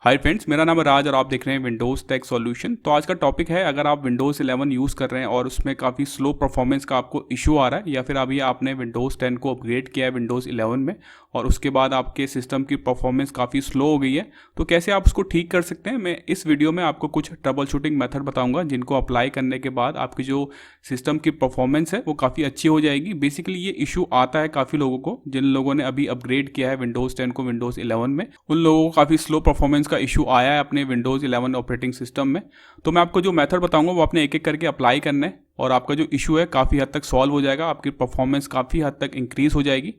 Hi friends, मेरा नाम है राज और आप देख रहे हैं विंडोज़ टेक सॉल्यूशन। तो आज का टॉपिक है, अगर आप विंडोज़ 11 यूज़ कर रहे हैं और उसमें काफ़ी स्लो परफॉर्मेंस का आपको इशू आ रहा है, या फिर अभी आपने विंडोज़ 10 को अपग्रेड किया है विंडोज़ 11 में और उसके बाद आपके सिस्टम की परफॉर्मेंस काफ़ी स्लो हो गई है, तो कैसे आप उसको ठीक कर सकते हैं। मैं इस वीडियो में आपको कुछ ट्रबल शूटिंग मेथड बताऊँगा जिनको अप्लाई करने के बाद आपकी जो सिस्टम की परफॉर्मेंस है वो काफ़ी अच्छी हो जाएगी। बेसिकली ये इशू आता है काफ़ी लोगों को, जिन लोगों ने अभी अपग्रेड किया है विंडोज़ 10 को विंडोज़ 11 में, उन लोगों को काफ़ी स्लो परफॉर्मेंस का इशू आया है अपने विंडोज़ 11 ऑपरेटिंग सिस्टम में। तो मैं आपको जो मेथड बताऊंगा वो आपने एक एक करके अप्लाई करना है और आपका जो इशू है काफ़ी हद तक सॉल्व हो जाएगा, आपकी परफॉर्मेंस काफ़ी हद तक इंक्रीज हो जाएगी।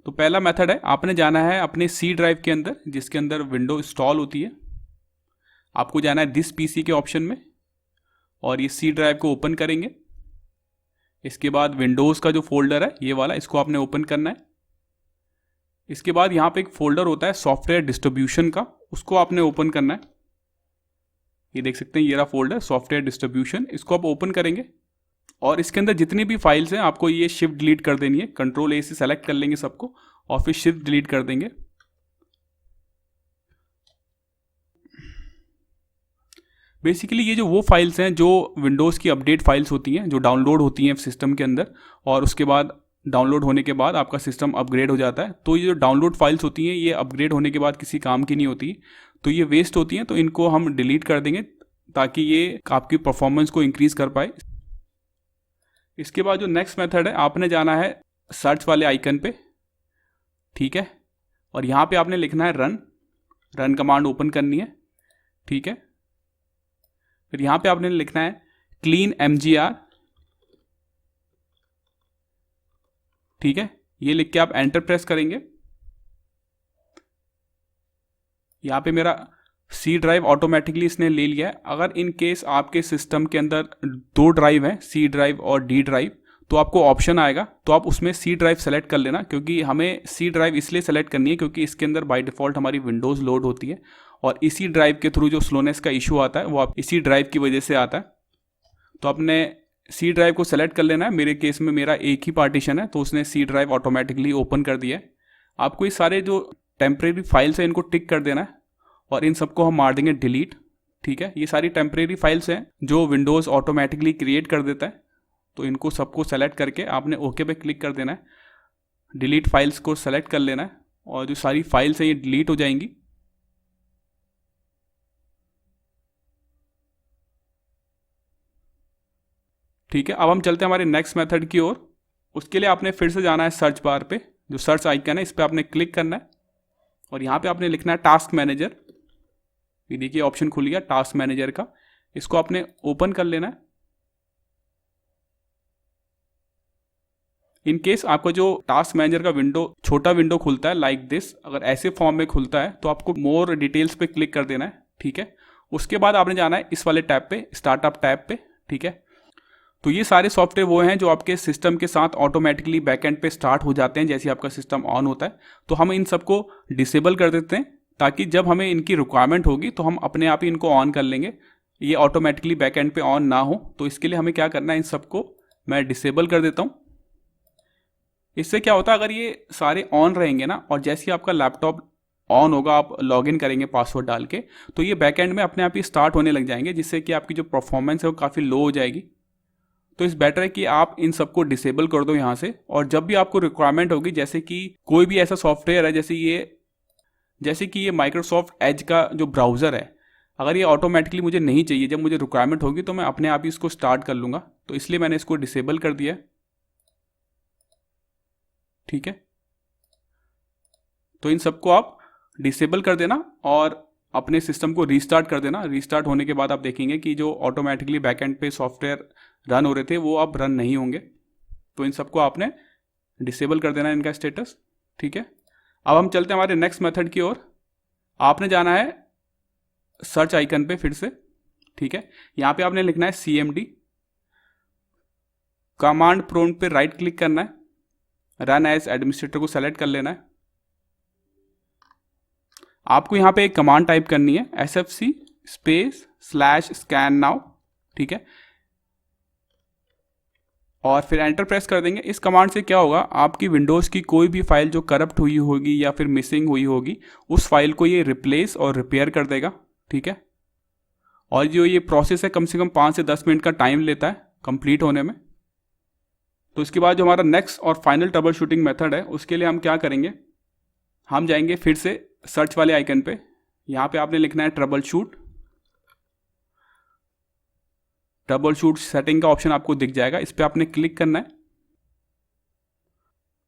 तो पहला मेथड है, आपने जाना है अपने सी ड्राइव के अंदर जिसके अंदर विंडो इंस्टॉल होती है। आपको जाना है दिस पीसी के ऑप्शन में और ये सी ड्राइव को ओपन करेंगे। इसके बाद विंडोज़ का जो फोल्डर है ये वाला, इसको आपने ओपन करना है। इसके बाद यहाँ पे एक फोल्डर होता है सॉफ्टवेयर डिस्ट्रीब्यूशन का, उसको आपने ओपन करना है। ये देख सकते हैं, ये रहा फोल्डर सॉफ्टवेयर डिस्ट्रीब्यूशन, इसको आप ओपन करेंगे और इसके अंदर जितनी भी फाइल्स हैं आपको ये शिफ्ट डिलीट कर देनी है। कंट्रोल ए से सेलेक्ट कर लेंगे सबको और फिर शिफ्ट डिलीट कर देंगे। बेसिकली ये जो वो फाइल्स हैं जो विंडोज़ की अपडेट फाइल्स होती हैं, जो डाउनलोड होती हैं सिस्टम के अंदर और उसके बाद डाउनलोड होने के बाद आपका सिस्टम अपग्रेड हो जाता है। तो ये जो डाउनलोड फाइल्स होती हैं ये अपग्रेड होने के बाद किसी काम की नहीं होती, तो ये वेस्ट होती हैं। तो इनको हम डिलीट कर देंगे ताकि ये आपकी परफॉर्मेंस को इंक्रीज कर पाए। इसके बाद जो नेक्स्ट मेथड है, आपने जाना है सर्च वाले आइकन पे, ठीक है, और यहाँ पे आपने लिखना है रन कमांड ओपन करनी है, ठीक है। फिर यहाँ पे आपने लिखना है क्लीन mgr, ठीक है। ये लिख के आप एंटर प्रेस करेंगे। यहाँ पे मेरा सी ड्राइव ऑटोमेटिकली इसने ले लिया है। अगर इन केस आपके सिस्टम के अंदर दो ड्राइव हैं, सी ड्राइव और डी ड्राइव, तो आपको ऑप्शन आएगा, तो आप उसमें सी ड्राइव सेलेक्ट कर लेना, क्योंकि हमें सी ड्राइव इसलिए सेलेक्ट करनी है क्योंकि इसके अंदर बाय डिफ़ॉल्ट हमारी विंडोज़ लोड होती है और इसी ड्राइव के थ्रू जो स्लोनेस का इशू आता है वो आप इसी ड्राइव की वजह से आता है। तो आपने सी ड्राइव को सेलेक्ट कर लेना है। मेरे केस में मेरा एक ही पार्टीशन है तो उसने सी ड्राइव ऑटोमेटिकली ओपन कर दिया है। आपको ये सारे जो टेम्परेरी फाइल्स हैं इनको टिक कर देना है और इन सबको हम मार देंगे डिलीट, ठीक है। ये सारी टेम्परेरी फाइल्स हैं जो विंडोज़ ऑटोमेटिकली क्रिएट कर देता है, तो इनको सबको सेलेक्ट करके आपने ओके पे क्लिक कर देना है। डिलीट फाइल्स को सेलेक्ट कर लेना है और जो सारी फाइल्स हैं ये डिलीट हो जाएंगी। ठीक है, अब हम चलते हैं हमारे नेक्स्ट मेथड की ओर। उसके लिए आपने फिर से जाना है सर्च बार पे, जो सर्च आइकन है इस पर आपने क्लिक करना है और यहाँ पे आपने लिखना है टास्क मैनेजर। ये देखिए ऑप्शन खुल गया टास्क मैनेजर का, इसको आपने ओपन कर लेना है। इन केस आपका जो टास्क मैनेजर का विंडो छोटा विंडो खुलता है लाइक दिस, अगर ऐसे फॉर्म में खुलता है तो आपको मोर डिटेल्स पे क्लिक कर देना है, ठीक है। उसके बाद आपने जाना है इस वाले टैब पे, स्टार्टअप टैब पे, ठीक है। तो ये सारे सॉफ्टवेयर वो हैं जो आपके सिस्टम के साथ ऑटोमेटिकली बैकएंड पे स्टार्ट हो जाते हैं जैसे आपका सिस्टम ऑन होता है। तो हम इन सबको डिसेबल कर देते हैं ताकि जब हमें इनकी रिक्वायरमेंट होगी तो हम अपने आप ही इनको ऑन कर लेंगे, ये ऑटोमेटिकली बैकएंड पे ऑन ना हो। तो इसके लिए हमें क्या करना है, इन सबको मैं डिसेबल कर देता हूँ। इससे क्या होता है, अगर ये सारे ऑन रहेंगे ना और जैसे ही आपका लैपटॉप ऑन होगा, आप लॉगिन करेंगे पासवर्ड डाल के, तो ये बैकएंड में अपने आप ही स्टार्ट होने लग जाएंगे, जिससे कि आपकी जो परफॉर्मेंस है वो काफ़ी लो हो जाएगी। तो इस बेटर है कि आप इन सबको डिसेबल कर दो यहाँ से, और जब भी आपको रिक्वायरमेंट होगी, जैसे कि कोई भी ऐसा सॉफ्टवेयर है जैसे कि ये माइक्रोसॉफ्ट एज का जो ब्राउज़र है, अगर ये ऑटोमेटिकली मुझे नहीं चाहिए, जब मुझे रिक्वायरमेंट होगी तो मैं अपने आप ही इसको स्टार्ट कर लूँगा। तो इसलिए मैंने इसको डिसेबल कर दिया है, ठीक है। तो इन सबको आप डिसेबल कर देना और अपने सिस्टम को रीस्टार्ट कर देना। रीस्टार्ट होने के बाद आप देखेंगे कि जो ऑटोमेटिकली बैकएंड पे सॉफ्टवेयर रन हो रहे थे वो अब रन नहीं होंगे। तो इन सबको आपने डिसेबल कर देना इनका स्टेटस, ठीक है। अब हम चलते हैं हमारे नेक्स्ट मेथड की ओर। आपने जाना है सर्च आइकन पे फिर से, ठीक है। यहाँ पे आपने लिखना है cmd, कमांड प्रॉम्प्ट पे राइट क्लिक करना है, रन एज एडमिनिस्ट्रेटर को सेलेक्ट कर लेना है। आपको यहाँ पे एक कमांड टाइप करनी है sfc स्पेस /scan now, ठीक है। और फिर एंटर प्रेस कर देंगे। इस कमांड से क्या होगा, आपकी विंडोज़ की कोई भी फाइल जो करप्ट हुई होगी या फिर मिसिंग हुई होगी उस फाइल को ये रिप्लेस और रिपेयर कर देगा। ठीक है, और जो ये प्रोसेस है कम से कम 5 से 10 मिनट का टाइम लेता है कंप्लीट होने में। तो इसके बाद जो हमारा नेक्स्ट और फाइनल ट्रबल शूटिंग मेथड है उसके लिए हम क्या करेंगे, हम जाएंगे फिर से सर्च वाले आइकन पे, यहाँ पे आपने लिखना है trouble shoot. Trouble shoot setting का ऑप्शन आपको दिख जाएगा, इस पर आपने क्लिक करना है।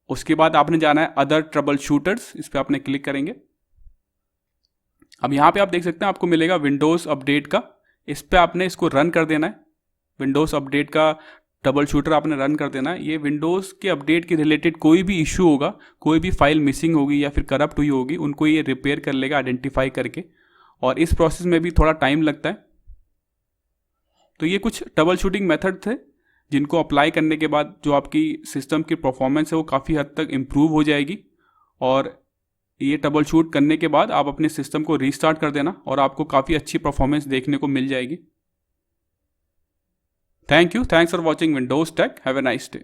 उसके बाद आपने जाना है अदर ट्रबल शूटर्स, इस पर आपने क्लिक करेंगे। अब यहाँ पे आप देख सकते हैं आपको मिलेगा विंडोज़ अपडेट का, इस पर आपने इसको रन कर देना है। विंडोज़ अपडेट का ट्रबल शूटर आपने रन कर देना है। ये विंडोज़ के अपडेट के रिलेटेड कोई भी इशू होगा, कोई भी फाइल मिसिंग होगी या फिर करप्ट हुई होगी, उनको ये रिपेयर कर लेगा आइडेंटिफाई करके, और इस प्रोसेस में भी थोड़ा टाइम लगता है। तो ये कुछ ट्रबल शूटिंग मेथड थे जिनको अप्लाई करने के बाद जो आपकी सिस्टम की परफॉर्मेंस है वो काफ़ी हद तक इम्प्रूव हो जाएगी, और ये ट्रबल शूट करने के बाद आप अपने सिस्टम को रीस्टार्ट कर देना और आपको काफ़ी अच्छी परफॉर्मेंस देखने को मिल जाएगी। Thank you, thanks for watching Windows Tech, have a nice day.